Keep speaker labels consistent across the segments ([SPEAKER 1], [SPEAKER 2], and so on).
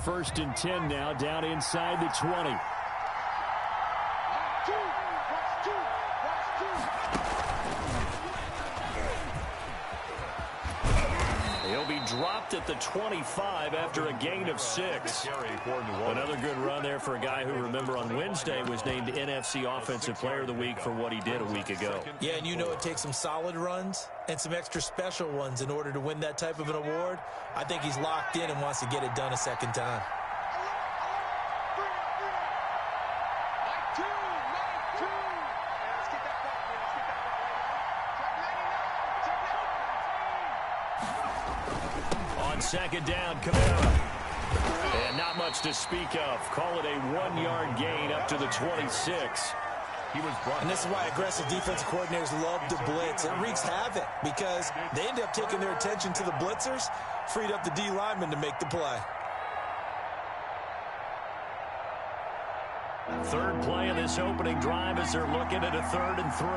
[SPEAKER 1] first and 10 now, down inside the 20. He'll be dropped at the 25 after a gain of 6. Another good run there for a guy who, remember, on Wednesday was named NFC Offensive Player of the Week for what he did a week ago.
[SPEAKER 2] Yeah, and you know it takes some solid runs and some extra special ones in order to win that type of an award. I think he's locked in and wants to get it done a second time.
[SPEAKER 1] Second down, Kamara. And not much to speak of. Call it a 1-yard gain up to the 26.
[SPEAKER 2] And this is why aggressive defensive coordinators love to blitz. It wreaks havoc because they end up taking their attention to the blitzers, freed up the D lineman to make the play.
[SPEAKER 1] Third play of this opening drive as they're looking at a 3rd and 3.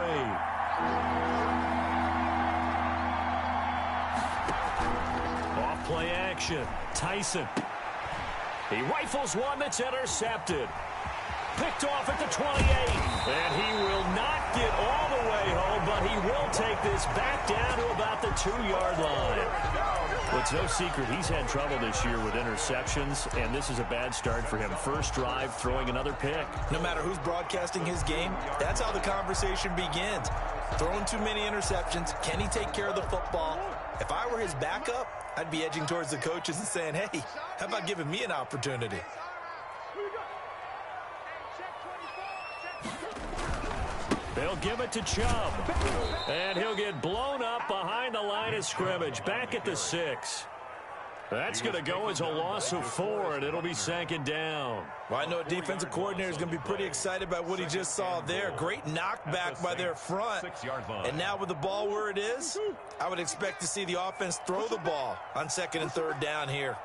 [SPEAKER 1] Play action. Tyson. He rifles one that's intercepted. Picked off at the 28. And he will not get all the way home, but he will take this back down to about the 2-yard line. Well, it's no secret he's had trouble this year with interceptions, and this is a bad start for him. First drive, throwing another pick.
[SPEAKER 2] No matter who's broadcasting his game, that's how the conversation begins. Throwing too many interceptions. Can he take care of the football? If I were his backup, I'd be edging towards the coaches and saying, hey, how about giving me an opportunity?
[SPEAKER 1] They'll give it to Chubb. And he'll get blown up behind the line of scrimmage. Back at the 6. That's going to go as a loss of 4, and it'll be 2nd down.
[SPEAKER 2] Well, I know a defensive coordinator is going to be pretty excited about what he just saw there. Great knockback by their front. And now with the ball where it is, I would expect to see the offense throw the ball on 2nd and 3rd down here.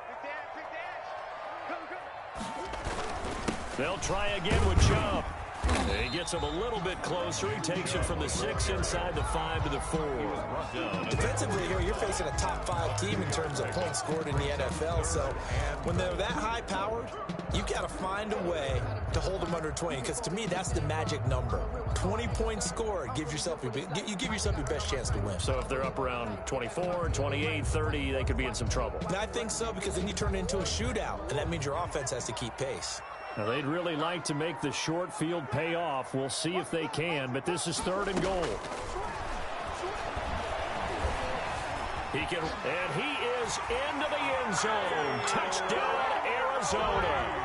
[SPEAKER 1] They'll try again with Chubb. He gets him a little bit closer. He takes it from the 6 inside the 5 to the 4.
[SPEAKER 2] Defensively here, you're facing a top 5 team in terms of points scored in the NFL. So when they're that high-powered, you've got to find a way to hold them under 20. Because to me, that's the magic number. 20 points scored. You give yourself your best chance to win.
[SPEAKER 1] So if they're up around 24, 28, 30, they could be in some trouble.
[SPEAKER 2] And I think so, because then you turn it into a shootout. And that means your offense has to keep pace.
[SPEAKER 1] Now, they'd really like to make the short field pay off. We'll see if they can, but this is 3rd and goal. And he is into the end zone. Touchdown, Arizona.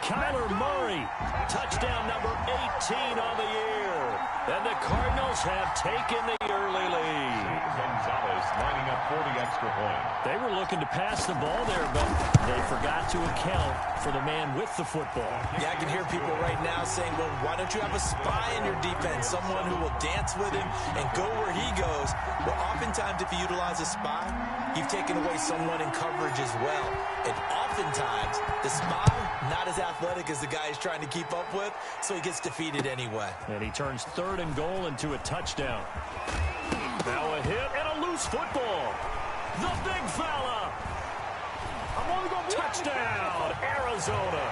[SPEAKER 1] Kyler Murray, touchdown number 18 on the year. And the Cardinals have taken the early lead.
[SPEAKER 3] Gonzalez lining up for the extra point.
[SPEAKER 1] They were looking to pass the ball there, but they forgot to account for the man with the football.
[SPEAKER 2] Yeah, I can hear people right now saying, well, why don't you have a spy in your defense, someone who will dance with him and go where he goes? Well, oftentimes if you utilize a spy, you've taken away someone in coverage as well. And oftentimes, the spy, not as athletic as the guy he's trying to keep up with, so he gets defeated anyway.
[SPEAKER 1] And he turns 3rd and goal into a touchdown. Now a hit and a loose football. The big fella. Touchdown, Arizona.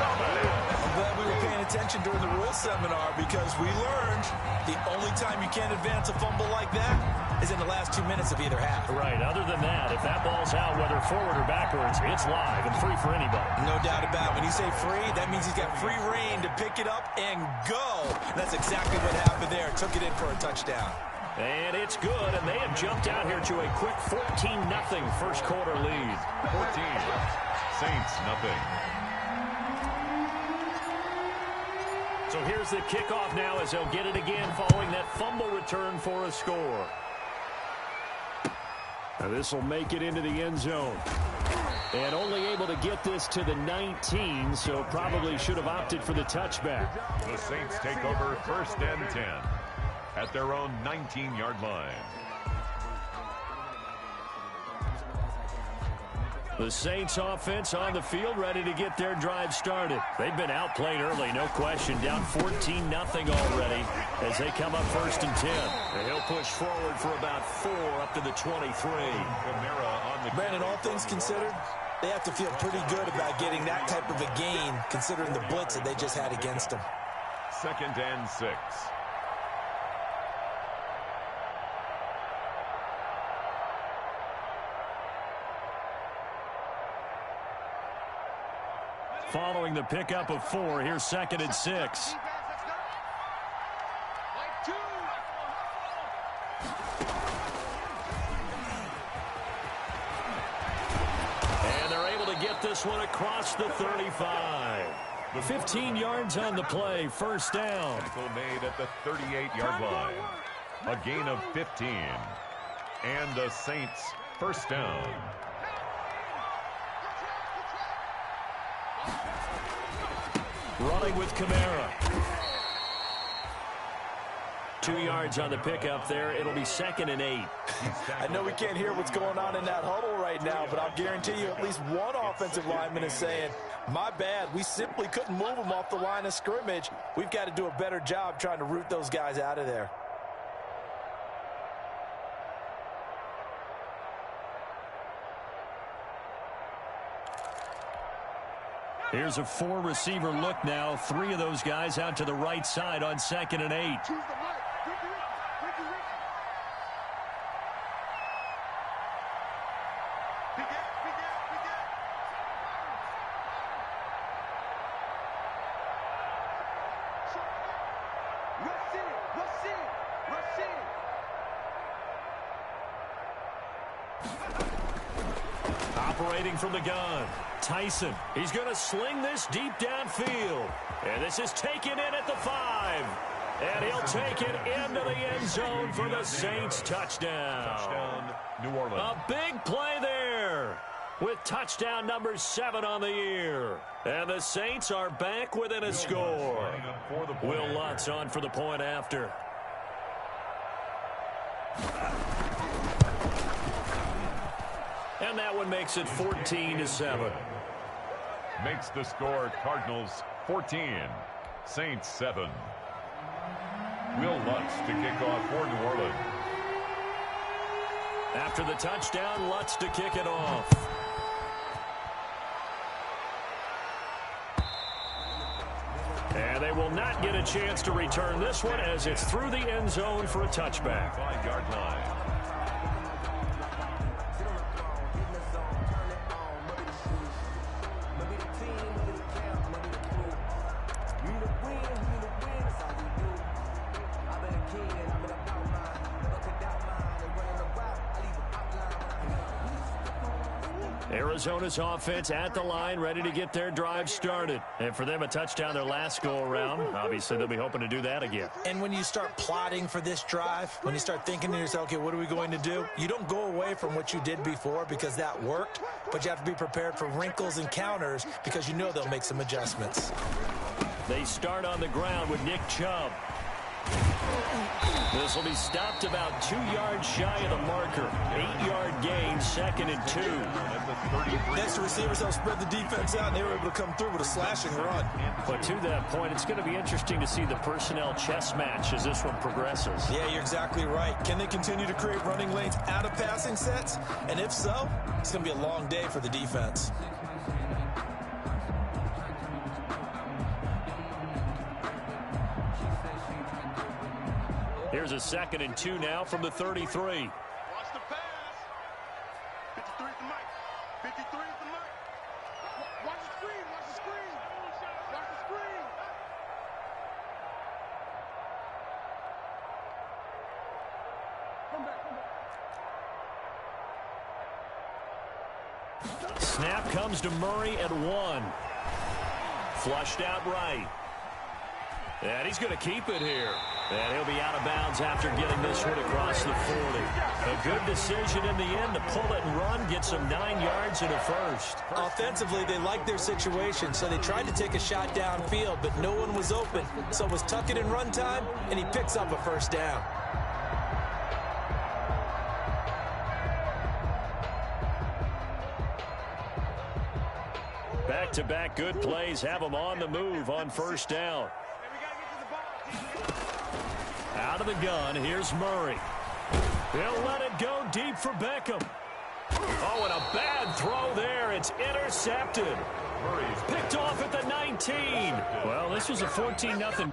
[SPEAKER 2] I'm glad we were paying attention during the rules seminar, because we learned the only time you can't advance a fumble like that is in the last 2 minutes of either half.
[SPEAKER 1] Right. Other than that, if that ball's out, whether forward or backwards, it's live and free for anybody.
[SPEAKER 2] No doubt about it. When you say free, that means he's got free reign to pick it up and go. And that's exactly what happened there. Took it in for a touchdown.
[SPEAKER 1] And it's good, and they have jumped out here to a quick 14-0 first quarter lead.
[SPEAKER 3] 14, Saints nothing.
[SPEAKER 1] So here's the kickoff now as they'll get it again following that fumble return for a score. Now this will make it into the end zone. And only able to get this to the 19, so probably should have opted for the touchback.
[SPEAKER 3] The Saints take over 1st and 10 at their own 19-yard line.
[SPEAKER 1] The Saints offense on the field, ready to get their drive started. They've been outplayed early, no question. Down 14-0 already as they come up 1st and 10. And he'll push forward for about 4 up to the 23.
[SPEAKER 2] Brandon, all things considered, They have to feel pretty good about getting that type of a gain, considering the blitz that they just had against them.
[SPEAKER 3] 2nd and 6.
[SPEAKER 1] Following the pickup of 4, here's 2nd and 6. And they're able to get this one across the 35. 15 yards on the play, first down.
[SPEAKER 3] Tackle made at the 38-yard line. A gain of 15. And the Saints first down.
[SPEAKER 1] Running with Kamara. 2 yards on the pickup there. It'll be 2nd and 8.
[SPEAKER 2] I know we can't hear what's going on in that huddle right now, but I'll guarantee you at least one offensive lineman is saying, my bad, we simply couldn't move them off the line of scrimmage. We've got to do a better job trying to root those guys out of there.
[SPEAKER 1] Here's a 4-receiver look now. 3 of those guys out to the right side on 2nd and 8. Operating from the gun, Tyson. He's going to sling this deep downfield. And this is taken in at the 5. And he'll take it into the end zone for the Saints touchdown.
[SPEAKER 3] Touchdown, New Orleans.
[SPEAKER 1] A big play there with touchdown number 7 on the year. And the Saints are back within a score. Will Lutz on for the point after. And that one makes it 14-7.
[SPEAKER 3] Makes the score Cardinals 14, Saints 7. Will Lutz to kick off for New Orleans.
[SPEAKER 1] After the touchdown, Lutz to kick it off. And they will not get a chance to return this one as it's through the end zone for a touchback.
[SPEAKER 3] 5-yard line.
[SPEAKER 1] Arizona's offense at the line, ready to get their drive started. And for them, a touchdown their last go-around. Obviously, they'll be hoping to do that again.
[SPEAKER 2] And when you start plotting for this drive, when you start thinking to yourself, okay, what are we going to do? You don't go away from what you did before because that worked, but you have to be prepared for wrinkles and counters because you know they'll make some adjustments.
[SPEAKER 1] They start on the ground with Nick Chubb. This will be stopped about 2 yards shy of the marker. 8-yard gain, 2nd and 2.
[SPEAKER 2] Next, the receivers help spread the defense out, and they were able to come through with a slashing run.
[SPEAKER 1] But to that point, it's going to be interesting to see the personnel chess match as this one progresses.
[SPEAKER 2] Yeah, you're exactly right. Can they continue to create running lanes out of passing sets? And if so, it's going to be a long day for the defense.
[SPEAKER 1] Here's a 2nd and 2 now from the 33.
[SPEAKER 4] Watch the pass. 53 is the mic. 53 is the mic. Watch the screen. Watch the screen. Watch the screen. Come back.
[SPEAKER 1] Snap comes to Murray at 1. Flushed out right. And he's going to keep it here. And he'll be out of bounds after getting this one across the 40. A good decision in the end to pull it and run, get some 9 yards and a first.
[SPEAKER 2] Offensively, they liked their situation, so they tried to take a shot downfield, but no one was open. So it was tuck it and run time, and he picks up a first down.
[SPEAKER 1] Back-to-back good plays have them on the move on first down. Out of the gun, here's Murray. He'll let it go deep for Beckham. Oh, and a bad throw there. It's intercepted. Picked off at the 19. Well, this was a 14-0.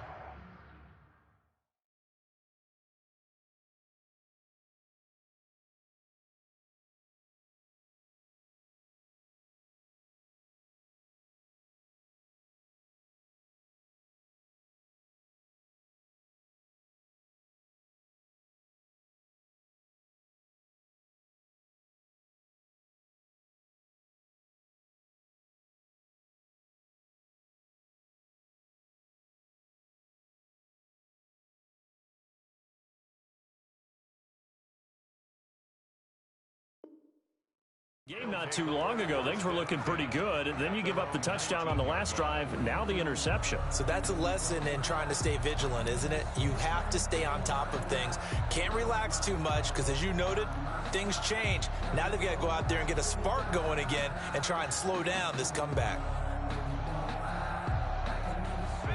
[SPEAKER 1] Game not too long ago, things were looking pretty good. Then you give up the touchdown on the last drive, now the interception.
[SPEAKER 2] So that's a lesson in trying to stay vigilant, isn't it? You have to stay on top of things. Can't relax too much because, as you noted, things change. Now they've got to go out there and get a spark going again and try and slow down this comeback.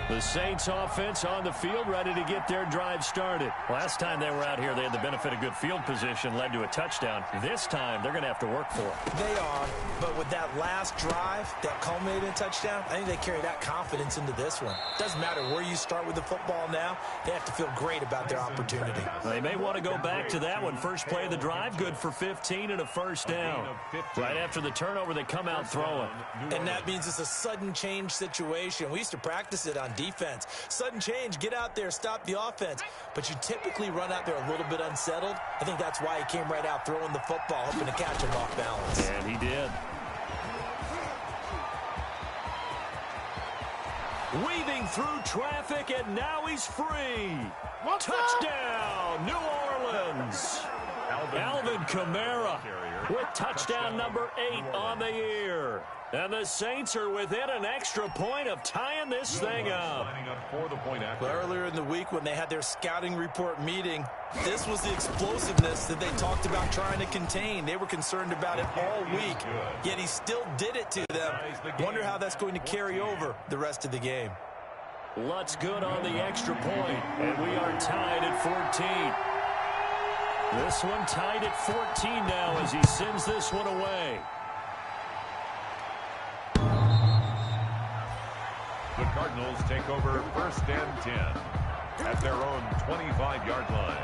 [SPEAKER 1] The Saints offense on the field, ready to get their drive started. Last time they were out here, they had the benefit of good field position, led to a touchdown. This time, they're going to have to work for it.
[SPEAKER 2] They are, but with that last drive that culminated in a touchdown, I think they carry that confidence into this one. Doesn't matter where you start with the football now, they have to feel great about their opportunity.
[SPEAKER 1] They may want to go back to that one. First play of the drive, good for 15 and a first down. Right after the turnover, they come out throwing.
[SPEAKER 2] And that means it's a sudden change situation. We used to practice it on defense. Sudden change, get out there, stop the offense. But you typically run out there a little bit unsettled. I think that's why he came right out throwing the football, hoping to catch him off balance.
[SPEAKER 1] And he did. Weaving through traffic, and now he's free. Touchdown, New Orleans. Alvin Kamara with touchdown number 8 on the year. And the Saints are within an extra point of tying this thing up.
[SPEAKER 2] Well, earlier in the week when they had their scouting report meeting, this was the explosiveness that they talked about trying to contain. They were concerned about it all week, yet he still did it to them. Wonder how that's going to carry over the rest of the game.
[SPEAKER 1] Lutz good on the extra point, and we are tied at 14. This one tied at 14 now as he sends this one away.
[SPEAKER 3] The Cardinals take over 1st and 10 at their own 25-yard line.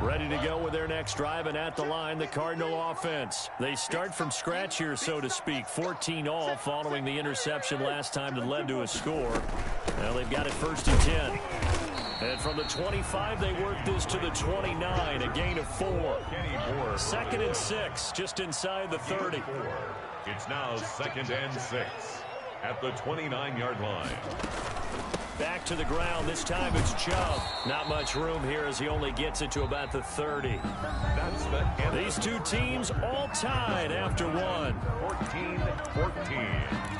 [SPEAKER 1] Ready to go with their next drive, and at the line, the Cardinal offense. They start from scratch here, so to speak. 14 all following the interception last time that led to a score. Now they've got it 1st and 10. And from the 25, they work this to the 29, a gain of 4. 2nd and 6, just inside the 30.
[SPEAKER 3] It's now 2nd and 6 at the 29-yard line.
[SPEAKER 1] Back to the ground. This time it's Chubb. Not much room here as he only gets it to about the 30. These two teams all tied after one.
[SPEAKER 3] 14-14.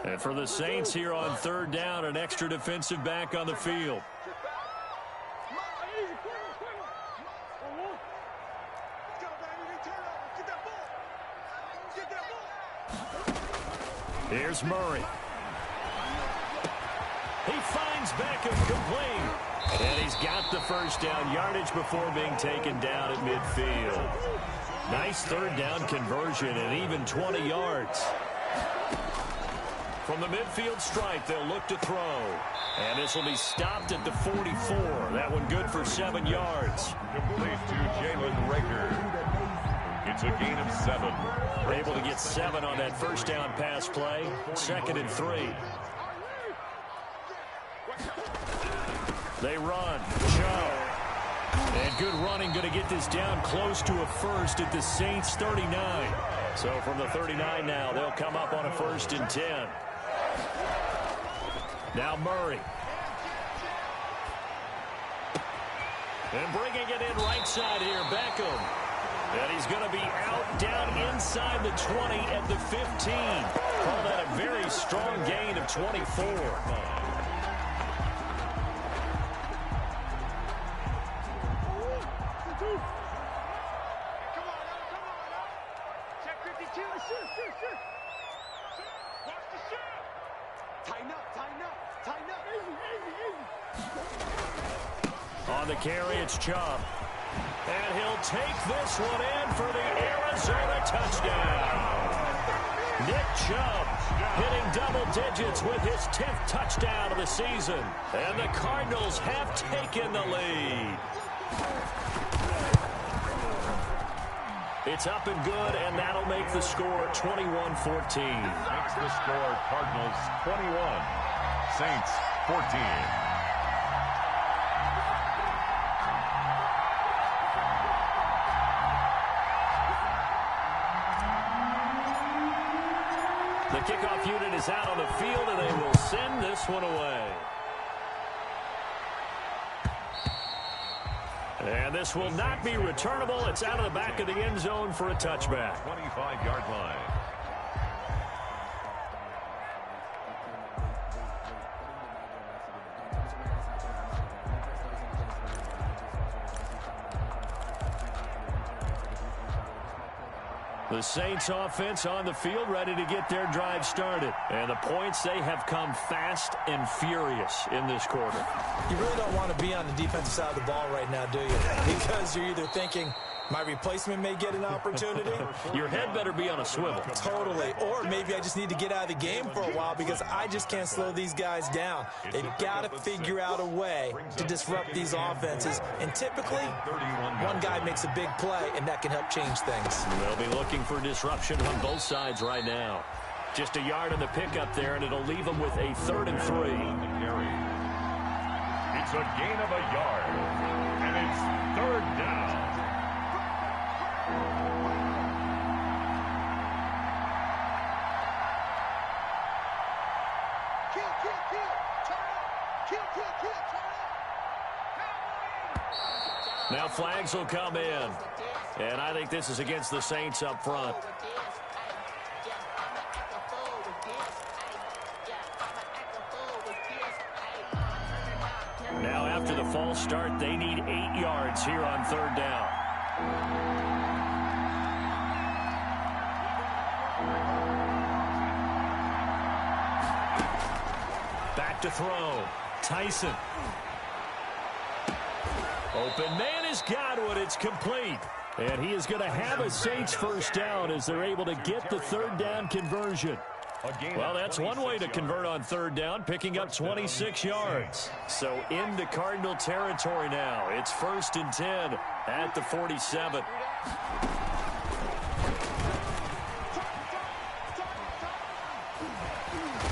[SPEAKER 1] And for the Saints here on 3rd down, an extra defensive back on the field. Here's Murray. He finds Beckham complete. And he's got the first down, yardage before being taken down at midfield. Nice 3rd down conversion and even 20 yards. From the midfield stripe, they'll look to throw. And this will be stopped at the 44. That one good for 7 yards.
[SPEAKER 3] Complete to Jalen Rager. It's a gain of 7.
[SPEAKER 1] Able to get 7 on that first down pass play. 2nd and 3. They run. Joe. And good running, going to get this down close to a first at the Saints 39. So from the 39 now, they'll come up on a 1st and 10. Now Murray. And bringing it in right side here, Beckham. And he's going to be out down inside the 20 at the 15. Call that a very strong gain of 24. On the carry, it's Chubb. And he'll take this one in for the Arizona touchdown. Nick Chubb hitting double digits with his 10th touchdown of the season. And the Cardinals have taken the lead. It's up and good, and that'll make the score 21-14.
[SPEAKER 3] Makes the score Cardinals 21, Saints 14.
[SPEAKER 1] The kickoff unit is out on the field, and they will send this one away. And this will not be returnable. It's out of the back of the end zone for a touchback.
[SPEAKER 3] 25-yard line.
[SPEAKER 1] The Saints offense on the field ready to get their drive started. And the points, they have come fast and furious in this quarter.
[SPEAKER 2] You really don't want to be on the defensive side of the ball right now, do you? Because you're either thinking, my replacement may get an opportunity.
[SPEAKER 1] Your head better be on a swivel.
[SPEAKER 2] Totally. Or maybe I just need to get out of the game for a while because I just can't slow these guys down. They've got to figure out a way to disrupt these offenses. And typically, one guy makes a big play, and that can help change things.
[SPEAKER 1] They'll be looking for disruption on both sides right now. Just a yard on the pickup there, and it'll leave them with a 3rd and 3.
[SPEAKER 3] It's a gain of a yard, and it's 3rd down.
[SPEAKER 1] Now flags will come in. And I think this is against the Saints up front. Now after the false start, they need 8 yards here on 3rd down. Back to throw. Tyson. Open man has got one. It's complete. And he is going to have a Saints 1st down as they're able to get the 3rd down conversion. Well, that's one way to convert on 3rd down, picking up 26 yards. So into Cardinal territory now. It's 1st and 10 at the 47.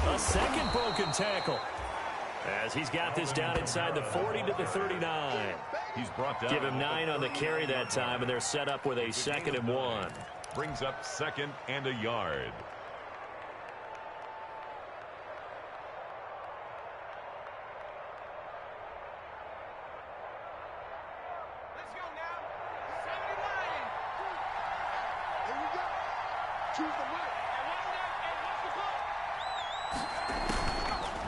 [SPEAKER 1] A second broken tackle. As he's got this down inside the 40 to the 39.
[SPEAKER 3] He's brought down.
[SPEAKER 1] Give him 9 on the carry that time, and they're set up with a 2nd and 1.
[SPEAKER 3] Brings up 2nd and a yard.
[SPEAKER 4] Let's go now. 79. Here we go. Choose the mic.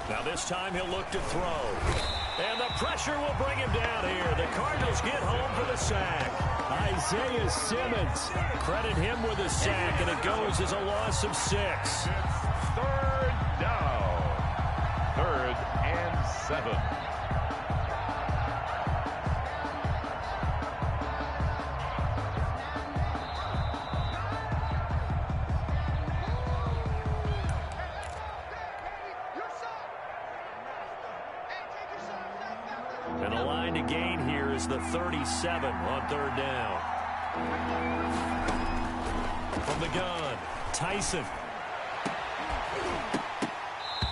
[SPEAKER 1] Now this time he'll look to throw. And the pressure will bring him down here. The Cardinals get home for the sack. Isaiah Simmons. Credit him with a sack, and it goes as a loss of 6.
[SPEAKER 3] It's 3rd down. 3rd and 7.
[SPEAKER 1] And the line to gain here is the 37 on 3rd down. From the gun, Tyson.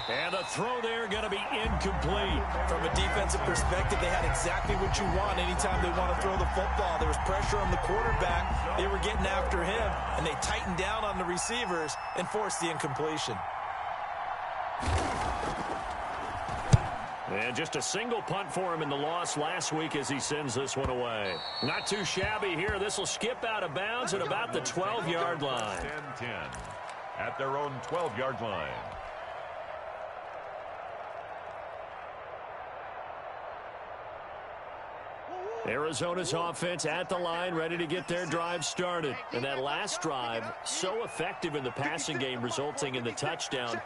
[SPEAKER 1] And the throw there going to be incomplete.
[SPEAKER 2] From a defensive perspective, they had exactly what you want anytime they want to throw the football. There was pressure on the quarterback. They were getting after him, and they tightened down on the receivers and forced the incompletion.
[SPEAKER 1] And just a single punt for him in the loss last week as he sends this one away. Not too shabby here. This will skip out of bounds at about the 12-yard line.
[SPEAKER 3] 10-10 at their own 12-yard line.
[SPEAKER 1] Arizona's offense at the line, ready to get their drive started. And that last drive, so effective in the passing game, resulting in the touchdown.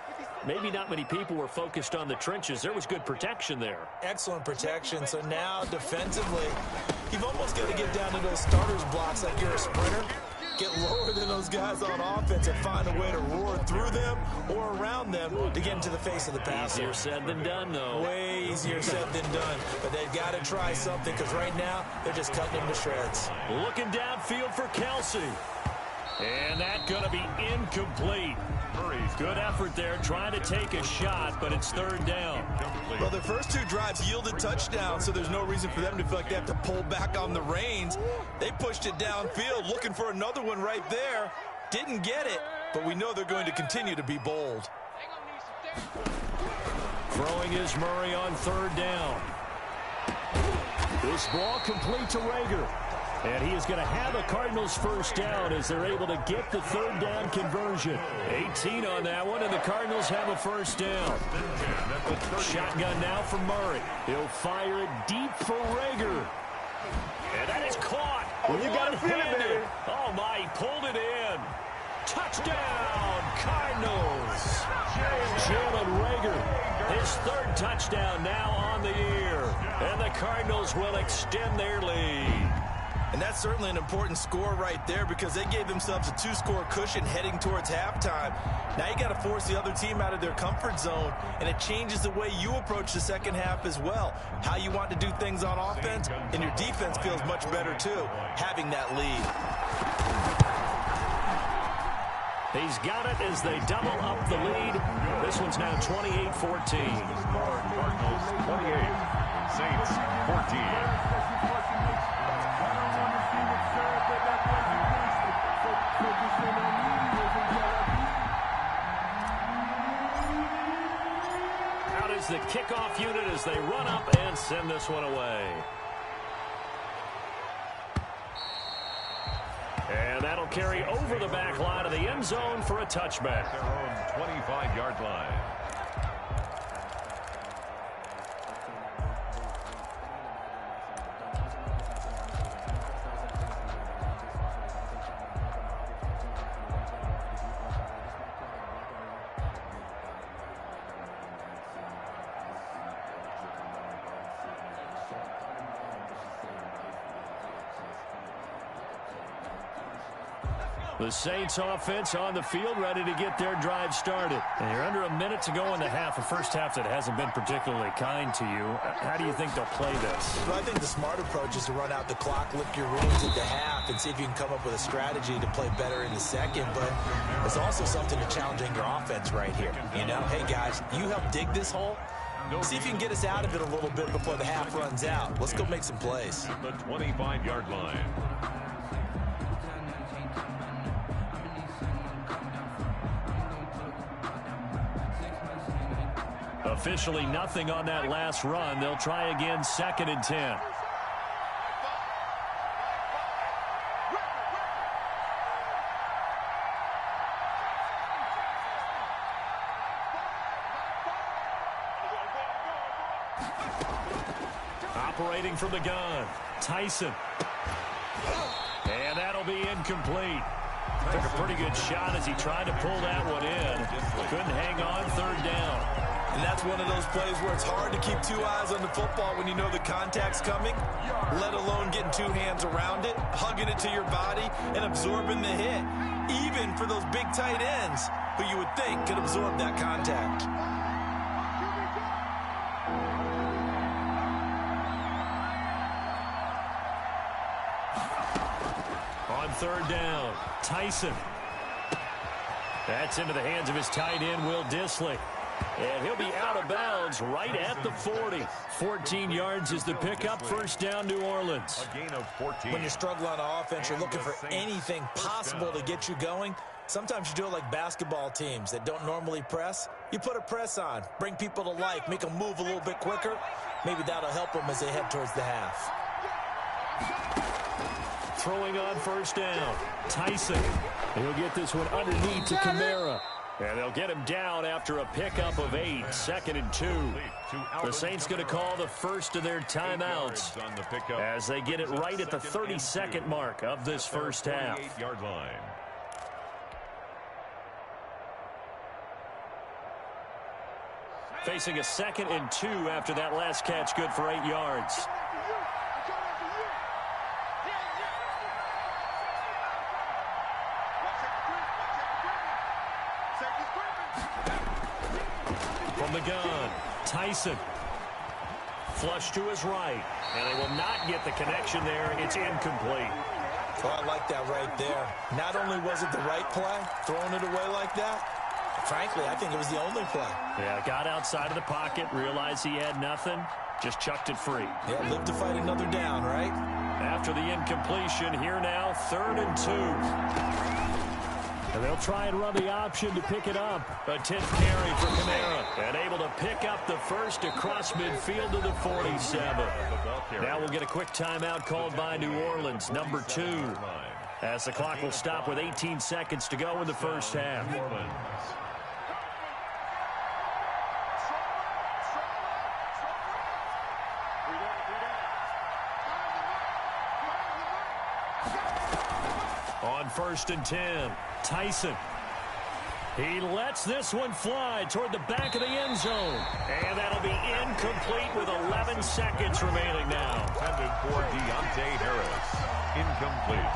[SPEAKER 1] Maybe not many people were focused on the trenches. There was good protection there.
[SPEAKER 2] Excellent protection. So now, defensively, you've almost got to get down to those starters blocks like you're a sprinter. Get lower than those guys on offense and find a way to roar through them or around them to get into the face of the passer.
[SPEAKER 1] Easier said than done, though.
[SPEAKER 2] Way easier said than done. But they've got to try something because right now they're just cutting him to shreds.
[SPEAKER 1] Looking downfield for Kelsey. And that's going to be incomplete. Good effort there, trying to take a shot, but it's third down.
[SPEAKER 2] Well, their first two drives yielded touchdowns, so there's no reason for them to feel like they have to pull back on the reins. They pushed it downfield, looking for another one right there. Didn't get it, but we know they're going to continue to be bold.
[SPEAKER 1] Throwing is Murray on third down. This ball complete to Rager. And he is going to have a Cardinals first down as they're able to get the third down conversion. 18 on that one, and the Cardinals have a first down. Shotgun now for Murray. He'll fire it deep for Rager. And that is caught.
[SPEAKER 4] Oh, you got to feel it, baby.
[SPEAKER 1] Oh, my, he pulled it in. Touchdown, Cardinals. Jalen Rager, his third touchdown now on the year. And the Cardinals will extend their lead.
[SPEAKER 2] And that's certainly an important score right there because they gave themselves a two-score cushion heading towards halftime. Now you got to force the other team out of their comfort zone, and it changes the way you approach the second half as well. How you want to do things on offense, and your defense feels much better too, having that lead.
[SPEAKER 1] He's got it as they double up the lead. This one's now 28-14.
[SPEAKER 3] Cardinals 28, Saints 14.
[SPEAKER 1] Out is the kickoff unit as they run up and send this one away. And that'll carry over the back line of the end zone for a touchback.
[SPEAKER 3] Their own 25-yard line.
[SPEAKER 1] The Saints offense on the field, ready to get their drive started. And you're under a minute to go in the half, a first half that hasn't been particularly kind to you. How do you think they'll play this?
[SPEAKER 2] Well, I think the smart approach is to run out the clock, lick your wounds at the half, and see if you can come up with a strategy to play better in the second. But there's also something to challenging your offense right here. You know, hey, guys, you help dig this hole. See if you can get us out of it a little bit before the half runs out. Let's go make some plays.
[SPEAKER 3] The 25-yard line.
[SPEAKER 1] Officially nothing on that last run. They'll try again, 2nd and 10. Operating from the gun, Tyson. And that'll be incomplete. Took a pretty good shot as he tried to pull that one in. Couldn't hang on, third down.
[SPEAKER 2] And that's one of those plays where it's hard to keep two eyes on the football when you know the contact's coming, let alone getting two hands around it, hugging it to your body, and absorbing the hit. Even for those big tight ends who you would think could absorb that contact.
[SPEAKER 1] On third down, Tyson. That's into the hands of his tight end, Will Dissly. And he'll be out of bounds right at the 40. 14 yards is the pickup. First down, New Orleans.
[SPEAKER 3] A gain of 14.
[SPEAKER 2] When you struggle on offense, you're looking for anything possible to get you going. Sometimes you do it like basketball teams that don't normally press. You put a press on, bring people to life, make them move a little bit quicker. Maybe that'll help them as they head towards the half.
[SPEAKER 1] Throwing on first down. Tyson. He'll get this one underneath to Kamara. And they'll get him down after a pickup of 8, 2nd and 2. The Saints going to call the first of their timeouts as they get it right at the 32nd mark of this first half. Facing a 2nd and 2 after that last catch, good for 8 yards. From the gun, Tyson. Flush to his right, and they will not get the connection there. It's incomplete.
[SPEAKER 2] Well, I like that right there. Not only was it the right play, throwing it away like that, frankly, I think it was the only play.
[SPEAKER 1] Yeah, got outside of the pocket, realized he had nothing, just chucked it free.
[SPEAKER 2] Yeah, live to fight another down, right?
[SPEAKER 1] After the incompletion, here now, 3rd and 2. And they'll try and run the option to pick it up. A 10th carry for Kamara. And able to pick up the first across midfield to the 47. Now we'll get a quick timeout called by New Orleans, number 2. As the clock will stop with 18 seconds to go in the first half. On 1st and 10, Tyson. He lets this one fly toward the back of the end zone. And that'll be incomplete with 11 seconds remaining now.
[SPEAKER 3] Intended for Deontay Harris. Incomplete.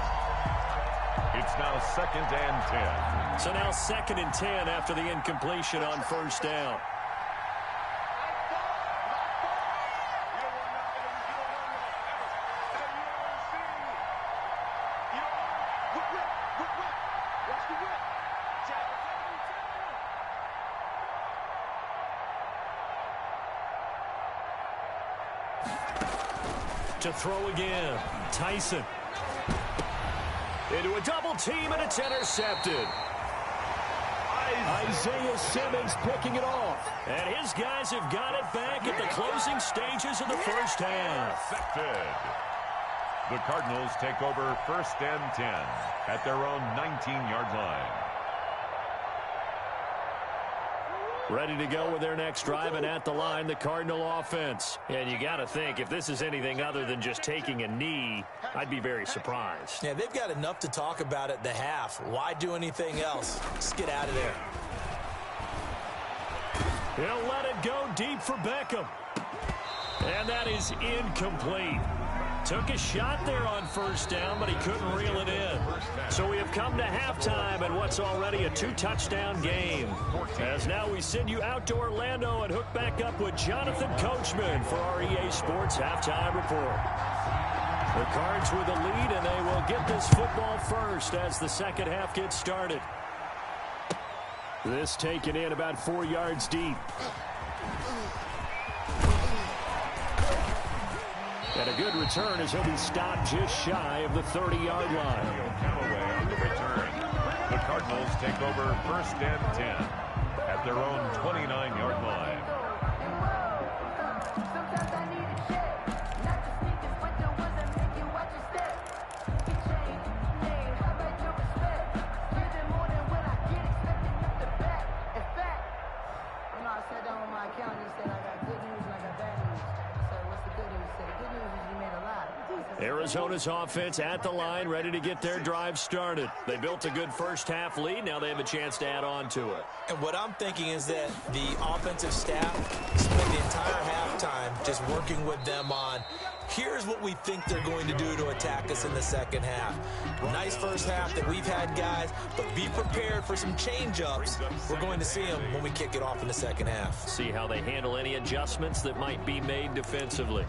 [SPEAKER 3] It's now 2nd and 10.
[SPEAKER 1] So now 2nd and 10 after the incompletion on first down. To throw again, Tyson. Into a double team, and it's intercepted. Isaiah Simmons picking it off. And his guys have got it back at the closing stages of the first half.
[SPEAKER 3] Intercepted. The Cardinals take over 1st and 10 at their own 19-yard line.
[SPEAKER 1] Ready to go with their next drive, and at the line, the Cardinal offense. And you got to think, if this is anything other than just taking a knee, I'd be very surprised.
[SPEAKER 2] Yeah, they've got enough to talk about at the half. Why do anything else? Just get out of there.
[SPEAKER 1] He'll let it go deep for Beckham. And that is incomplete. Took a shot there on first down, but he couldn't reel it in. So we have come to halftime in what's already a 2-touchdown game. As now we send you out to Orlando and hook back up with Jonathan Coachman for our EA Sports Halftime Report. The Cards with the lead, and they will get this football first as the second half gets started. This taken in about 4 yards deep. And a good return as he'll be stopped just shy of the 30-yard line.
[SPEAKER 3] On the return. The Cardinals take over 1st and 10 at their own 29-yard line.
[SPEAKER 1] Arizona's offense at the line, ready to get their drive started. They built a good first half lead. Now they have a chance to add on to it.
[SPEAKER 2] And what I'm thinking is that the offensive staff spent the entire halftime just working with them on, here's what we think they're going to do to attack us in the second half. Nice first half that we've had, guys, but be prepared for some change-ups. We're going to see them when we kick it off in the second half.
[SPEAKER 1] See how they handle any adjustments that might be made defensively.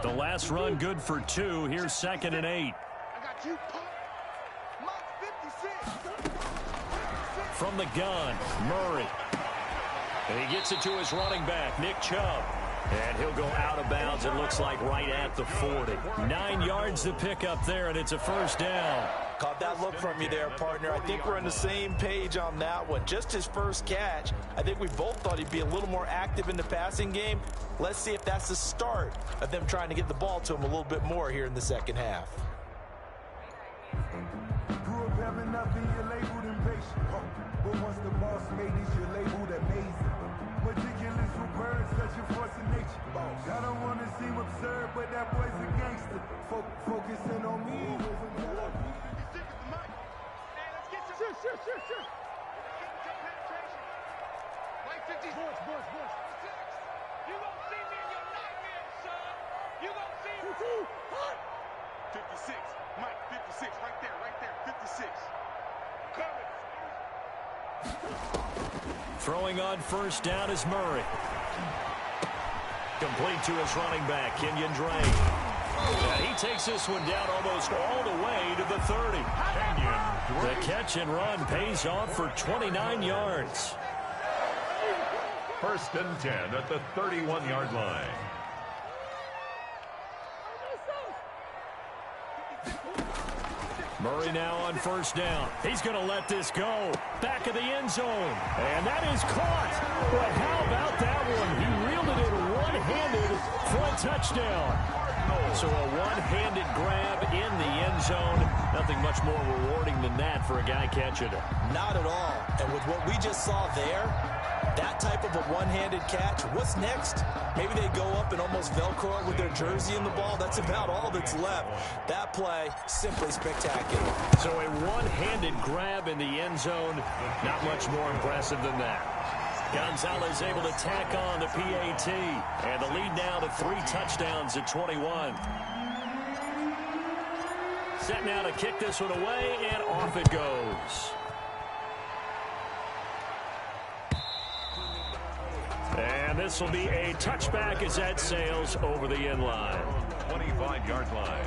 [SPEAKER 1] The last run good for 2. Here's 2nd and 8.
[SPEAKER 4] I got you, Mark 56.
[SPEAKER 1] From the gun, Murray. And he gets it to his running back, Nick Chubb. And he'll go out of bounds, it looks like, right at the 40. 9 yards to pick up there, and it's a first down.
[SPEAKER 2] Caught that look from you there, partner. I think we're on the same page on that one. Just his first catch. I think we both thought he'd be a little more active in the passing game. Let's see if that's the start of them trying to get the ball to him a little bit more here in the second half.
[SPEAKER 5] Grew up having nothing, you're labeled impatient. But once the boss made this, you're labeled amazing. Meticulous with birds, such a force of nature. I don't want to seem absurd, but that boy's a gangster. Focusing on me. Sure.
[SPEAKER 4] Like 50. Boys. You gon' see me in your nightmares, son. You gon' see me. 56. Mike, 56. Right there. 56. Coming.
[SPEAKER 1] Throwing on first down is Murray. Complete to his running back, Kenyon Drake. And he takes this one down almost all the way to the 30. The catch and run pays off for 29 yards.
[SPEAKER 3] First and 10 at the 31-yard line.
[SPEAKER 1] Murray now on first down. He's going to let this go. Back of the end zone. And that is caught. But how about that one? He reeled it in one-handed for a touchdown. So a one-handed grab in the end zone. Nothing much more rewarding than that for a guy catching it.
[SPEAKER 2] Not at all. And with what we just saw there, that type of a one-handed catch, what's next? Maybe they go up and almost Velcro it with their jersey in the ball. That's about all that's left. That play, simply spectacular.
[SPEAKER 1] So a one-handed grab in the end zone, not much more impressive than that. Gonzalez able to tack on the PAT, and the lead now to 3 touchdowns at 21. Set now to kick this one away, and off it goes. And this will be a touchback as that sails over the end line.
[SPEAKER 3] 25-yard line.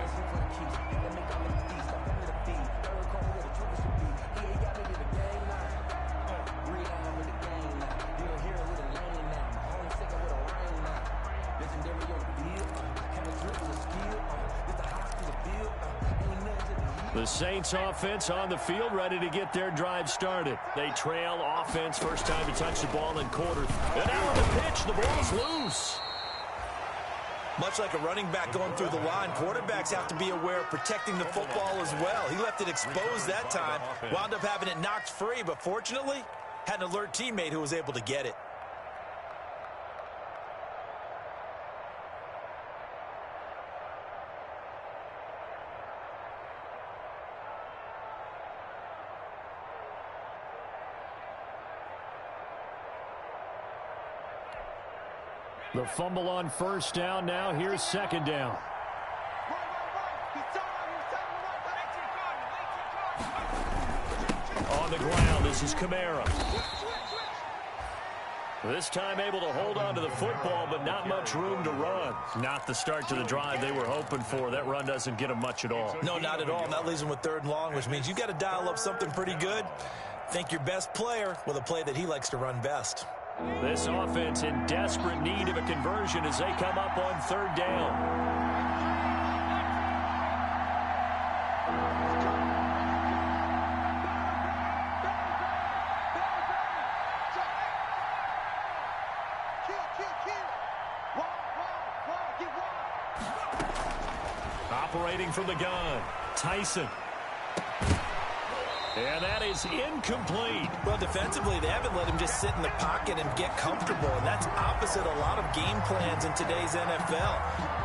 [SPEAKER 1] The Saints offense on the field, ready to get their drive started. They trail offense, first time to touch the ball in quarter. And now on the pitch, the ball's loose.
[SPEAKER 2] Much like a running back going through the line, quarterbacks have to be aware of protecting the football as well. He left it exposed that time, wound up having it knocked free, but fortunately, had an alert teammate who was able to get it.
[SPEAKER 1] The fumble on first down. Now here's second down. On the ground, this is Kamara. This time able to hold on to the football, but not much room to run. Not the start to the drive they were hoping for. That run doesn't get them much at all.
[SPEAKER 2] No, not at all. And that leaves them with 3rd and long, which means you got to dial up something pretty good. Think your best player with a play that he likes to run best.
[SPEAKER 1] This offense in desperate need of a conversion as they come up on 3rd down. Operating from the gun, Tyson. And that is incomplete.
[SPEAKER 2] Well, defensively, they haven't let him just sit in the pocket and get comfortable, and that's opposite a lot of game plans in today's NFL.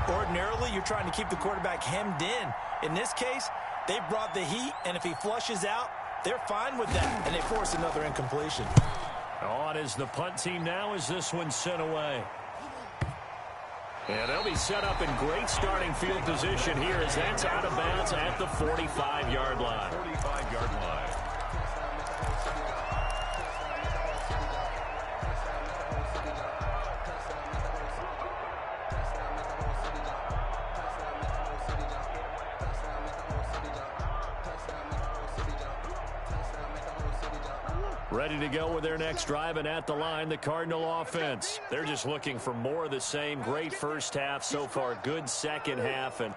[SPEAKER 2] Ordinarily, you're trying to keep the quarterback hemmed in. In this case, they brought the heat, and if he flushes out, they're fine with that, and they force another incompletion.
[SPEAKER 1] On is the punt team now as this one's sent away. And they'll be set up in great starting field position here as that's out of bounds at the 45-yard line.
[SPEAKER 3] 45-yard line.
[SPEAKER 1] Ready to go with their next drive, and at the line, the Cardinal offense. They're just looking for more of the same. Great first half so far, good second half. And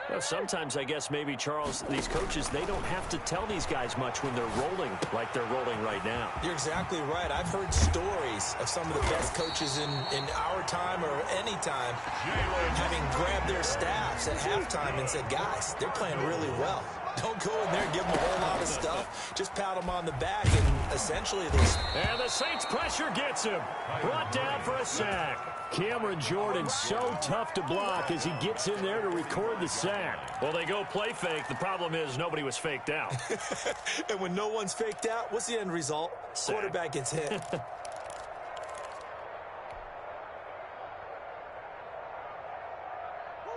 [SPEAKER 1] you know, sometimes I guess maybe, Charles, these coaches, they don't have to tell these guys much when they're rolling like they're rolling right now.
[SPEAKER 2] You're exactly right. I've heard stories of some of the best coaches in our time or any time having grabbed their staffs at halftime and said, guys, they're playing really well. Don't go in there and give them a whole lot of stuff. Just pat them on the back, and essentially this.
[SPEAKER 1] And the Saints pressure gets him. Brought down for a sack. Cameron Jordan so tough to block as he gets in there to record the sack. Well, they go play fake. The problem is nobody was faked out.
[SPEAKER 2] And when no one's faked out, what's the end result? Sack. Quarterback gets hit.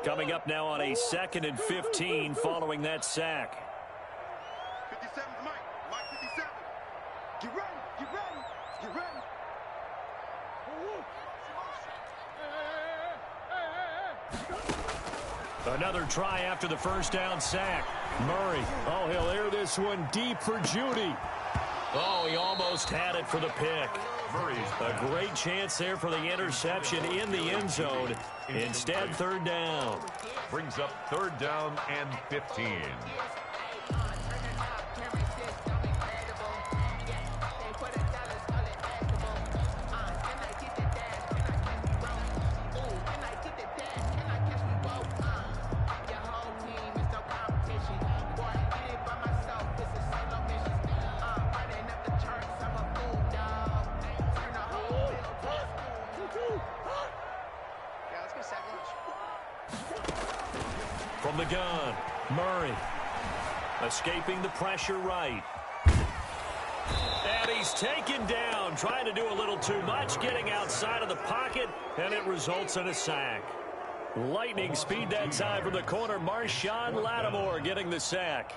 [SPEAKER 1] Coming up now on a 2nd and 15 following that sack.
[SPEAKER 4] 57 Mike. Mike 57. Get ready. Get ready. Get ready.
[SPEAKER 1] Another try after the first down sack. Murray. Oh, he'll air this one deep for Judy. Oh, he almost had it for the pick. A great chance there for the interception in the end zone. Instead, 3rd down.
[SPEAKER 3] Brings up 3rd down and 15.
[SPEAKER 1] From the gun, Murray. Escaping the pressure right. And he's taken down, trying to do a little too much, getting outside of the pocket, and it results in a sack. Lightning speed that time from the corner. Marshawn Lattimore getting the sack.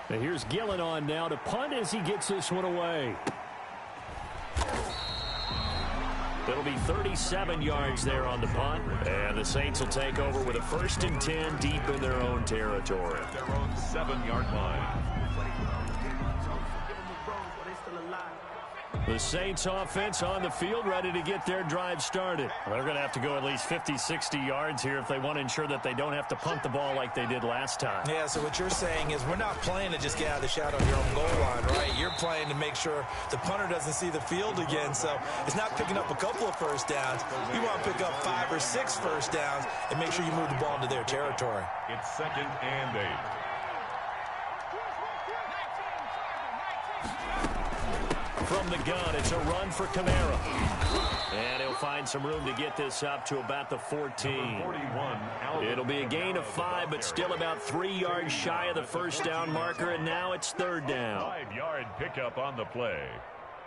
[SPEAKER 1] And here's Gillen on now to punt as he gets this one away. It'll be 37 yards there on the punt, and the Saints will take over with a 1st and 10 deep in their own territory.
[SPEAKER 3] Their own 7-yard line.
[SPEAKER 1] The Saints offense on the field, ready to get their drive started. They're going to have to go at least 50, 60 yards here if they want to ensure that they don't have to punt the ball like they did last time.
[SPEAKER 2] Yeah, so what you're saying is we're not playing to just get out of the shadow of your own goal line, right? You're playing to make sure the punter doesn't see the field again. So it's not picking up a couple of first downs. You want to pick up 5 or 6 first downs and make sure you move the ball into their territory.
[SPEAKER 3] It's 2nd and 8.
[SPEAKER 1] From the gun, it's a run for Kamara. And he'll find some room to get this up to about the 14.
[SPEAKER 3] 41,
[SPEAKER 1] It'll be a gain of 5, but still about 3 yards shy of the first down marker, and now it's 3rd down.
[SPEAKER 3] 5-yard pickup on the play.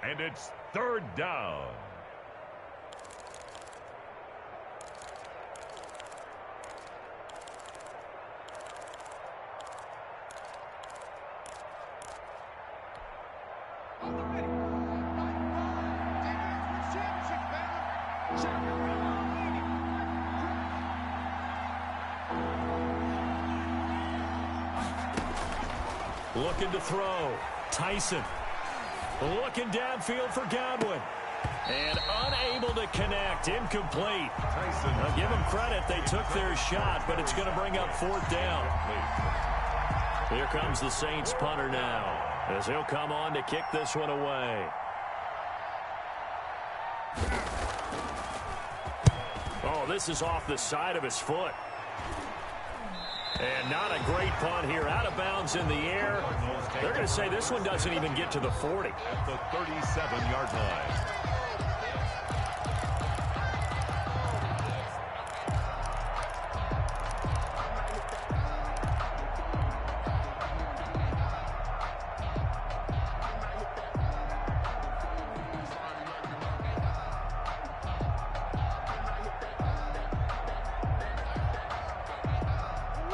[SPEAKER 3] And it's 3rd down.
[SPEAKER 1] Looking to throw. Tyson. Looking downfield for Godwin. And unable to connect. Incomplete.
[SPEAKER 3] Tyson.
[SPEAKER 1] Now give them credit. They took their shot, but it's going to bring up 4th down. Here comes the Saints punter now, as he'll come on to kick this one away. Oh, this is off the side of his foot. And not a great punt here. Out of bounds in the air. They're going to say this one doesn't even get to the 40.
[SPEAKER 3] At the 37-yard line.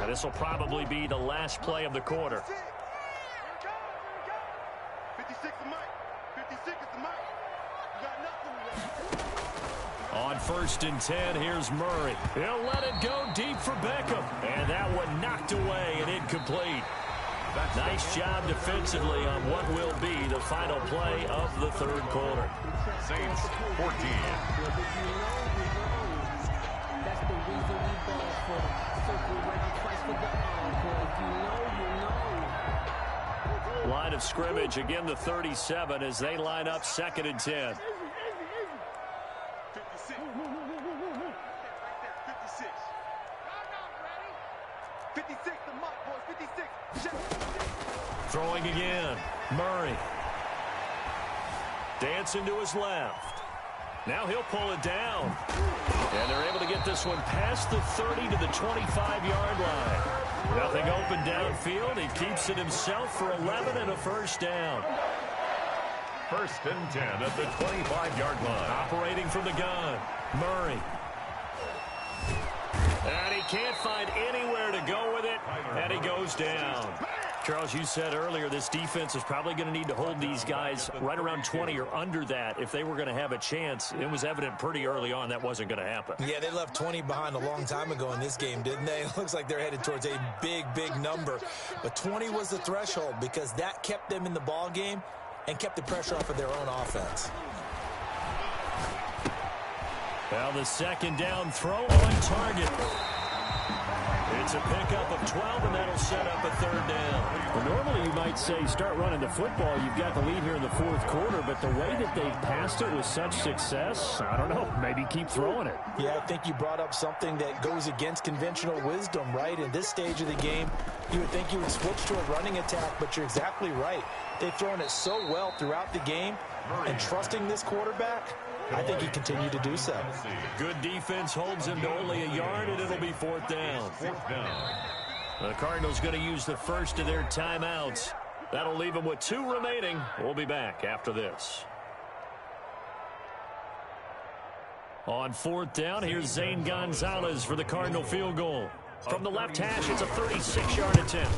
[SPEAKER 1] This will probably be the last play of the quarter.
[SPEAKER 4] 56 is Mike. 56 is the Mike. You got nothing.
[SPEAKER 1] On 1st and 10, here's Murray. He'll let it go deep for Beckham. And that one knocked away and incomplete. Nice job defensively on what will be the final play of the third quarter.
[SPEAKER 3] Saints 14.
[SPEAKER 6] That's the reason we ball for. Circle ready twice for the encore. If you know, you know.
[SPEAKER 1] Line of scrimmage, again the 37 as they line up 2nd and 10.
[SPEAKER 4] 56. 56, the mark, boys. 56.
[SPEAKER 1] Throwing again. Murray. Dancing to his left. Now he'll pull it down. And they're able to get this one past the 30 to the 25-yard line. Nothing open downfield. He keeps it himself for 11 and a first down.
[SPEAKER 3] 1st and 10 at the 25-yard line.
[SPEAKER 1] Operating from the gun. Murray. And he can't find anywhere to go with it. And he goes down. Charles, you said earlier this defense is probably going to need to hold these guys right around 20 or under that if they were going to have a chance. It was evident pretty early on that wasn't going to happen.
[SPEAKER 2] Yeah, they left 20 behind a long time ago in this game, didn't they? It looks like they're headed towards a big, big number. But 20 was the threshold because that kept them in the ball game and kept the pressure off of their own offense.
[SPEAKER 1] Well, the 2nd down throw on target. It's a pickup of 12, and that'll set up a 3rd down.
[SPEAKER 7] Well, normally you might say start running the football. You've got the lead here in the 4th quarter, but the way that they've passed it with such success, I don't know, maybe keep throwing it.
[SPEAKER 2] Yeah, I think you brought up something that goes against conventional wisdom, right? In this stage of the game, you would think you would switch to a running attack, but you're exactly right. They've thrown it so well throughout the game, and trusting this quarterback, I think he continued to do so.
[SPEAKER 1] Good defense holds him to only a yard, and it'll be 4th down. The Cardinals going to use the first of their timeouts. That'll leave them with 2 remaining. We'll be back after this. On 4th down, here's Zane Gonzalez for the Cardinal field goal. From the left hash, it's a 36-yard attempt.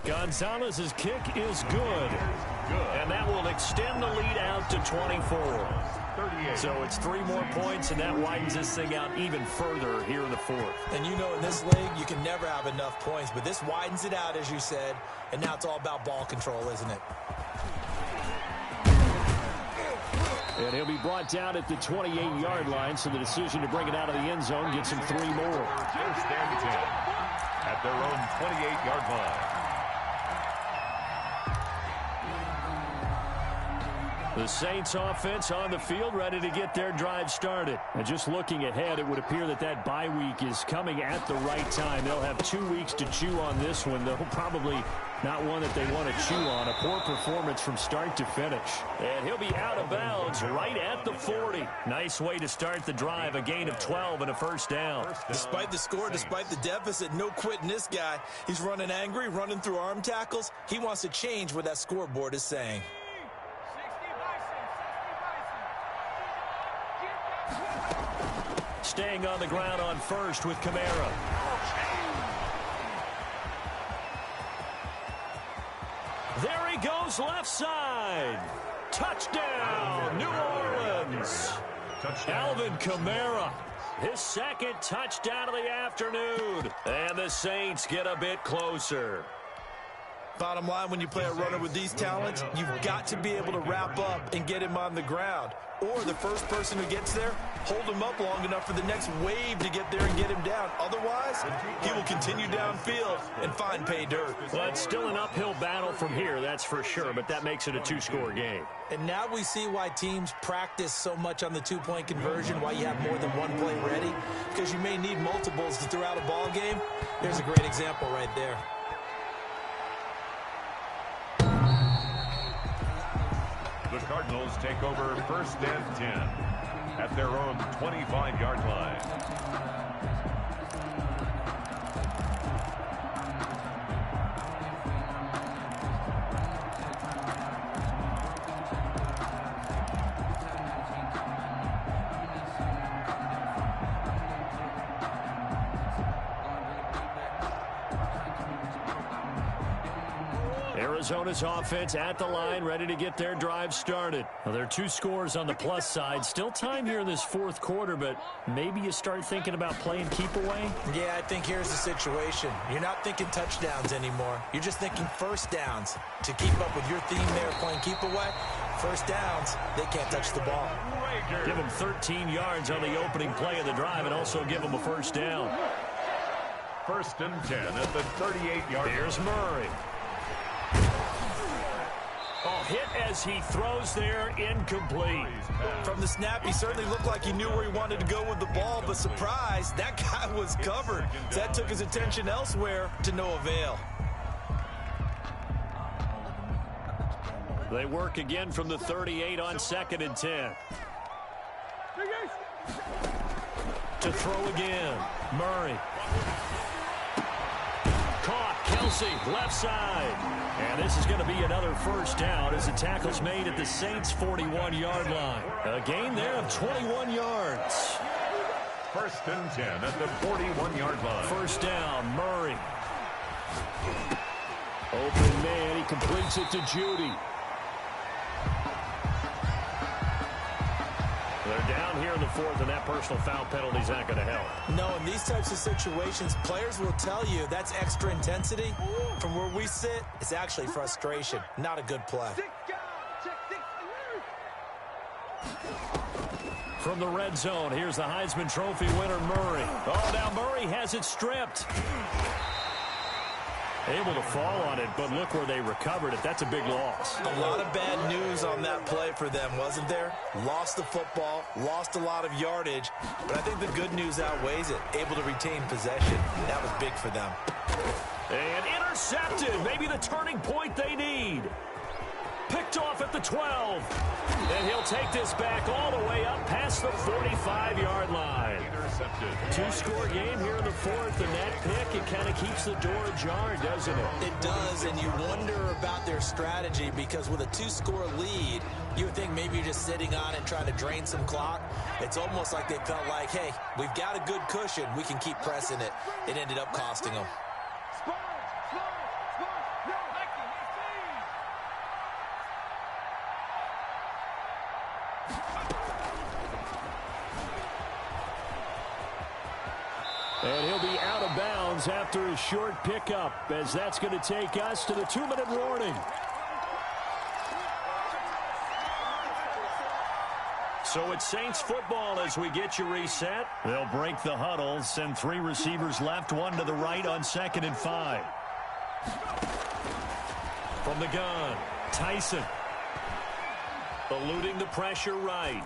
[SPEAKER 1] Gonzalez's kick is good. And that will extend the lead out to 24. So it's 3 more points, and that widens this thing out even further here in the 4th.
[SPEAKER 2] And you know in this league, you can never have enough points, but this widens it out, as you said, and now it's all about ball control, isn't it?
[SPEAKER 7] And he'll be brought down at the 28-yard line, so the decision to bring it out of the end zone gets him 3 more.
[SPEAKER 3] 1st and 10 at their own 28-yard line.
[SPEAKER 1] The Saints offense on the field, ready to get their drive started.
[SPEAKER 7] And just looking ahead, it would appear that that bye week is coming at the right time. They'll have 2 weeks to chew on this one, though probably not one that they want to chew on. A poor performance from start to finish.
[SPEAKER 1] And he'll be out of bounds right at the 40. Nice way to start the drive, a gain of 12 and a first down.
[SPEAKER 2] Despite the score, despite the deficit, no quitting this guy. He's running angry, running through arm tackles. He wants to change what that scoreboard is saying.
[SPEAKER 1] Staying on the ground on first with Kamara. There he goes, left side. Touchdown, New Orleans. Alvin Kamara, his 2nd touchdown of the afternoon. And the Saints get a bit closer.
[SPEAKER 2] Bottom line, when you play a runner with these talents, you've got to be able to wrap up and get him on the ground. Or the first person who gets there, hold him up long enough for the next wave to get there and get him down. Otherwise, he will continue downfield and find pay dirt.
[SPEAKER 1] Well, it's still an uphill battle from here, that's for sure, but that makes it a 2-score game.
[SPEAKER 2] And now we see why teams practice so much on the 2-point conversion, why you have more than one play ready, because you may need multiples to throw out a ball game. There's a great example right there.
[SPEAKER 3] The Cardinals take over 1st and 10 at their own 25-yard line.
[SPEAKER 7] Arizona's offense at the line, ready to get their drive started. Well, there are 2 scores on the plus side. Still time here in this fourth quarter, but maybe you start thinking about playing keep away?
[SPEAKER 2] Yeah, I think here's the situation. You're not thinking touchdowns anymore. You're just thinking first downs. To keep up with your theme there playing keep away, first downs, they can't touch the ball.
[SPEAKER 7] Give them 13 yards on the opening play of the drive and also give them a first down.
[SPEAKER 3] 1st and 10 at the 38-yard line.
[SPEAKER 7] Here's Murray. Oh, hit as he throws there, incomplete.
[SPEAKER 2] From the snap, he certainly looked like he knew where he wanted to go with the ball, but surprise, that guy was covered. So that took his attention elsewhere to no avail.
[SPEAKER 7] They work again from the 38 on 2nd and 10. To throw again, Murray. Caught, Kelsey, left side. And this is going to be another first down as the tackle's made at the Saints' 41-yard line. A gain there of 21 yards.
[SPEAKER 3] 1st and 10 at the 41-yard line.
[SPEAKER 7] First down, Murray. Open man, he completes it to Judy. They're down here in the 4th, and that personal foul penalty is not going to help.
[SPEAKER 2] No, in these types of situations, players will tell you that's extra intensity. From where we sit, it's actually frustration. Not a good play.
[SPEAKER 7] From the red zone, here's the Heisman Trophy winner, Murray. Oh, now Murray has it stripped. Able to fall on it, but look where they recovered it. That's a big loss.
[SPEAKER 2] A lot of bad news on that play for them, wasn't there? Lost the football, lost a lot of yardage, but I think the good news outweighs it. Able to retain possession. That was big for them.
[SPEAKER 7] And intercepted. Maybe the turning point they need. Picked off at the 12. And he'll take this back all the way up past the 45-yard line.
[SPEAKER 3] Intercepted.
[SPEAKER 7] 2-score game here in the 4th, and that pick, it kind of keeps the door ajar, doesn't it?
[SPEAKER 2] It does, and you wonder about their strategy because with a 2-score lead, you would think maybe you're just sitting on it trying to drain some clock. It's almost like they felt like, hey, we've got a good cushion. We can keep pressing it. It ended up costing them.
[SPEAKER 7] And he'll be out of bounds after a short pickup, as that's going to take us to the 2-minute warning. So it's Saints football as we get you reset. They'll break the huddle, send 3 receivers left, 1 to the right on 2nd and 5. From the gun, Tyson. Eluding the pressure right.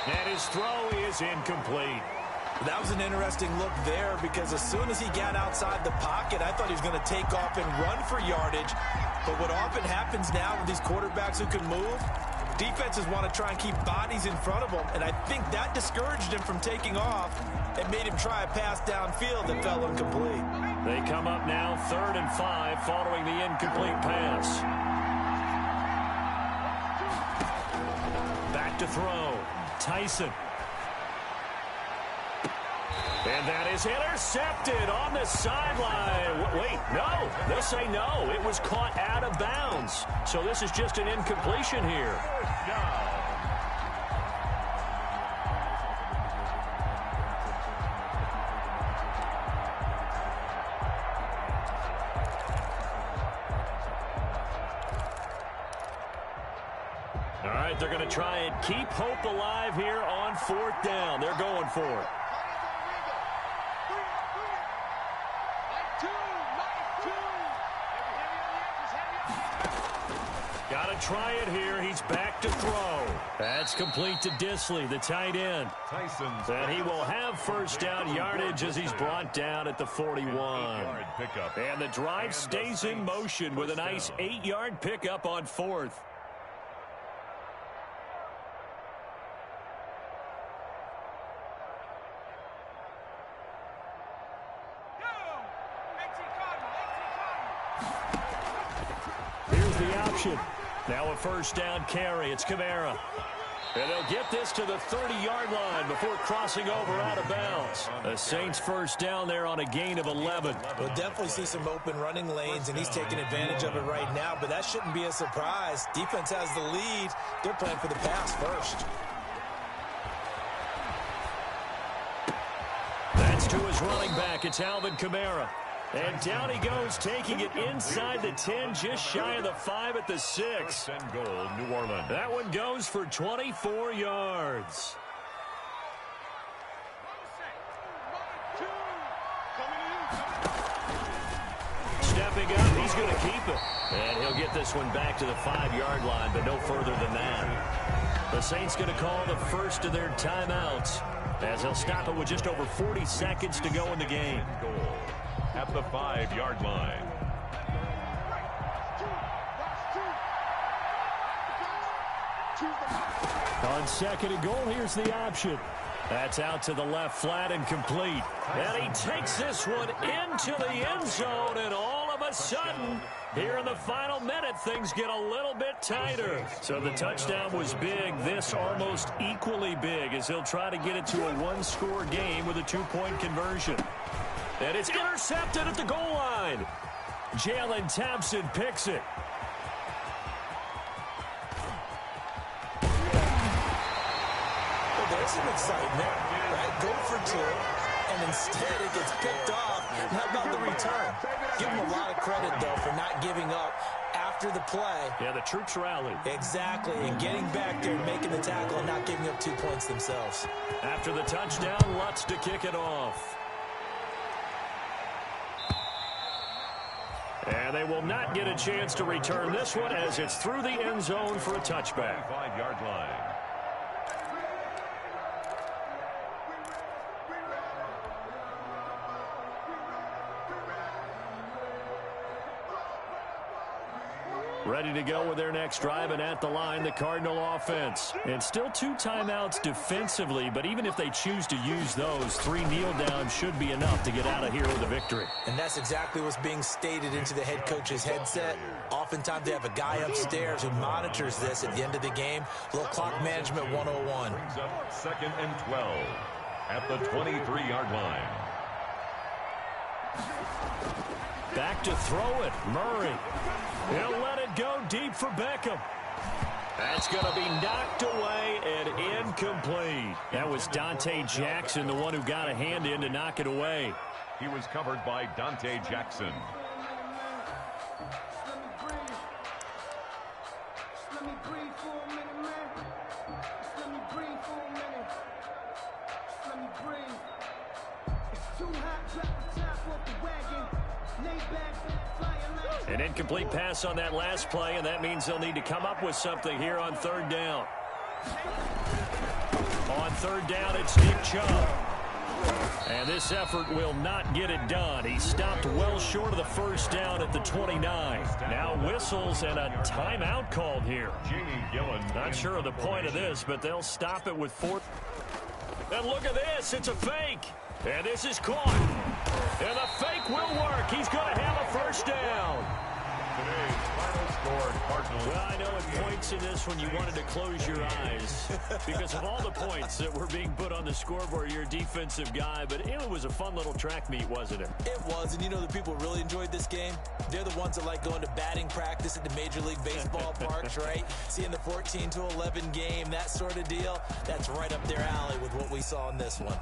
[SPEAKER 7] And his throw is incomplete.
[SPEAKER 2] That was an interesting look there because as soon as he got outside the pocket, I thought he was going to take off and run for yardage. But what often happens now with these quarterbacks who can move, defenses want to try and keep bodies in front of them. And I think that discouraged him from taking off and made him try a pass downfield that fell incomplete.
[SPEAKER 7] They come up now 3rd and 5 following the incomplete pass. Back to throw. Tyson. And that is intercepted on the sideline. Wait, no. They'll say no. It was caught out of bounds. So this is just an incompletion here. All right, they're going to try and keep hope alive here on 4th down. They're going for it. Got to try it here. He's back to throw. That's complete to Disley, the tight end.
[SPEAKER 3] Tyson's
[SPEAKER 7] And he will have first down yardage as he's brought down at the 41. And the drive stays in motion with a nice 8-yard pickup on 4th. Here's the option. Now a first down carry. It's Kamara. And they'll get this to the 30-yard line before crossing over out of bounds. The Saints first down there on a gain of 11.
[SPEAKER 2] We'll definitely see some open running lanes, and he's taking advantage of it right now, but that shouldn't be a surprise. Defense has the lead. They're playing for the pass first.
[SPEAKER 7] That's to his running back. It's Alvin Kamara. And down he goes, taking it inside the 10, just shy of the 5 at the 6.
[SPEAKER 3] First and goal, New Orleans.
[SPEAKER 7] That one goes for 24 yards. Stepping up, he's going to keep it. And he'll get this one back to the 5-yard line, but no further than that. The Saints going to call the first of their timeouts, as they'll stop it with just over 40 seconds to go in the game.
[SPEAKER 3] Goal at the 5-yard line.
[SPEAKER 7] On second and goal, here's the option. That's out to the left, flat and complete. And he takes this one into the end zone, and all of a sudden, here in the final minute, things get a little bit tighter. So the touchdown was big. This almost equally big, as he'll try to get it to a one-score game with a two-point conversion. And it's intercepted at the goal line. Jalen Thompson picks it.
[SPEAKER 2] Well, there's some excitement, right? Go for two, and instead it gets picked off. How about the return? Give him a lot of credit, though, for not giving up after the play.
[SPEAKER 7] Yeah, the troops rallied.
[SPEAKER 2] Exactly, and getting back there, making the tackle, and not giving up 2 points themselves.
[SPEAKER 7] After the touchdown, Lutz to kick it off. And they will not get a chance to return this one, as it's through the end zone for a touchback.
[SPEAKER 3] 5-yard line.
[SPEAKER 7] Ready to go with their next drive, and at the line, the Cardinal offense. And still 2 timeouts defensively, but even if they choose to use those, 3 kneel downs should be enough to get out of here with a victory.
[SPEAKER 2] And that's exactly what's being stated into the head coach's headset. Oftentimes they have a guy upstairs who monitors this at the end of the game. A little clock management 101.
[SPEAKER 3] Brings up 2nd and 12 at the 23-yard line.
[SPEAKER 7] Back to throw it, Murray. He'll let it go deep for Beckham. That's going to be knocked away and incomplete. That was Dante Jackson, the one who got a hand in to knock it away.
[SPEAKER 3] He was covered by Dante Jackson.
[SPEAKER 7] An incomplete pass on that last play, and that means they'll need to come up with something here on 3rd down. On 3rd down, it's Nick Chubb. And this effort will not get it done. He stopped well short of the first down at the 29. Now whistles and a timeout called here. Not sure of the point of this, but they'll stop it with 4. And look at this. It's a fake. And this is caught. And the fake will work. He's going to have a first down.
[SPEAKER 3] Today's final score, Cardinals.
[SPEAKER 7] Well, I know at points in this when you wanted to close your eyes because of all the points that were being put on the scoreboard. You're a defensive guy, but it was a fun little track meet, wasn't it?
[SPEAKER 2] It was, and you know the people who really enjoyed this game? They're the ones that like going to batting practice at the Major League Baseball parks, right? Seeing the 14-11 game, that sort of deal, that's right up their alley with what we saw in this one.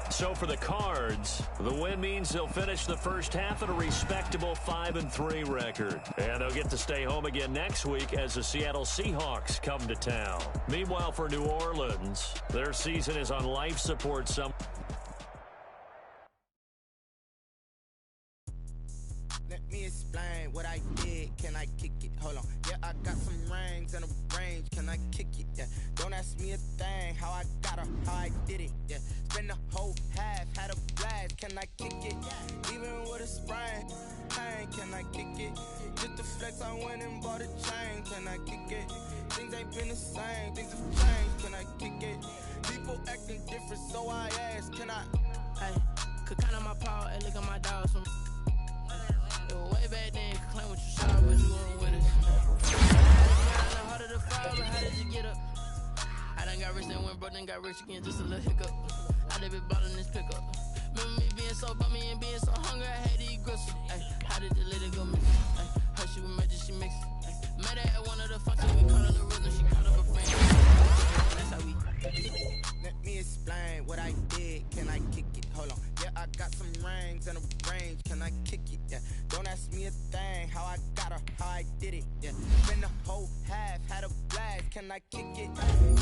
[SPEAKER 7] So for the Cards, the win means they'll finish the first half at a respectable 5-3 record. And they'll get to stay home again next week as the Seattle Seahawks come to town. Meanwhile, for New Orleans, their season is on life support.
[SPEAKER 8] Let me explain what I did. Can I kick it? Hold on. Yeah, I got some rings and a range. Can I kick it? Yeah. Don't ask me a thing. How I got her, how I did it. Yeah. Spend the whole half, had a blast. Can I kick it? Even with a sprain. Pain, can I kick it? Just to flex, I went and bought a chain. Can I kick it? Things ain't been the same. Things have changed. Can I kick it? People acting different, so I ask. Can I?
[SPEAKER 6] Hey, could count on my power and look at my dogs from. Way back then, claim what you saw, but you weren't with us.
[SPEAKER 8] problem, how did you get up? I done got rich, then went broke, then got rich again, just a little hiccup. I done been bought in this pickup. Remember me being so bummy and being so hungry, I had to eat gristle. Ay, how did the lady go missing? Ay, her she was magic, she mixed. Met her at one of the functions, we caught her the rhythm, she caught up a friend. That's how we. Let me explain what I did, can I kick it? Hold on, yeah, I got some rings and a range, can I kick it? Yeah, don't ask me a thing, how I got her, how I did it. Yeah, been the whole half, had a blast, can I kick it?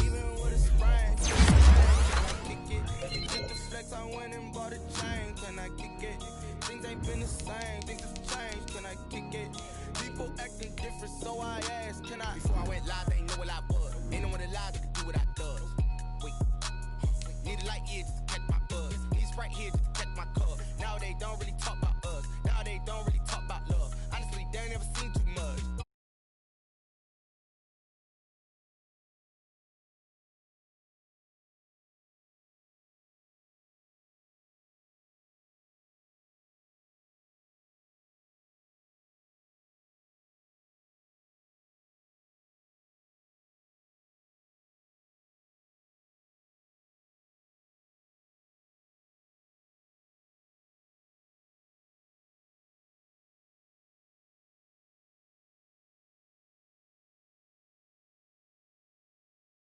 [SPEAKER 8] Even with a sprain, can I kick it? Get the flex, I went and bought a chain, can I kick it? Things ain't been the same, things have changed, can I kick it? People acting different, so I asked, can I? Before I went live, they ain't know what I was. Ain't no one alive that could do what I does. Wait, need a light year just to catch my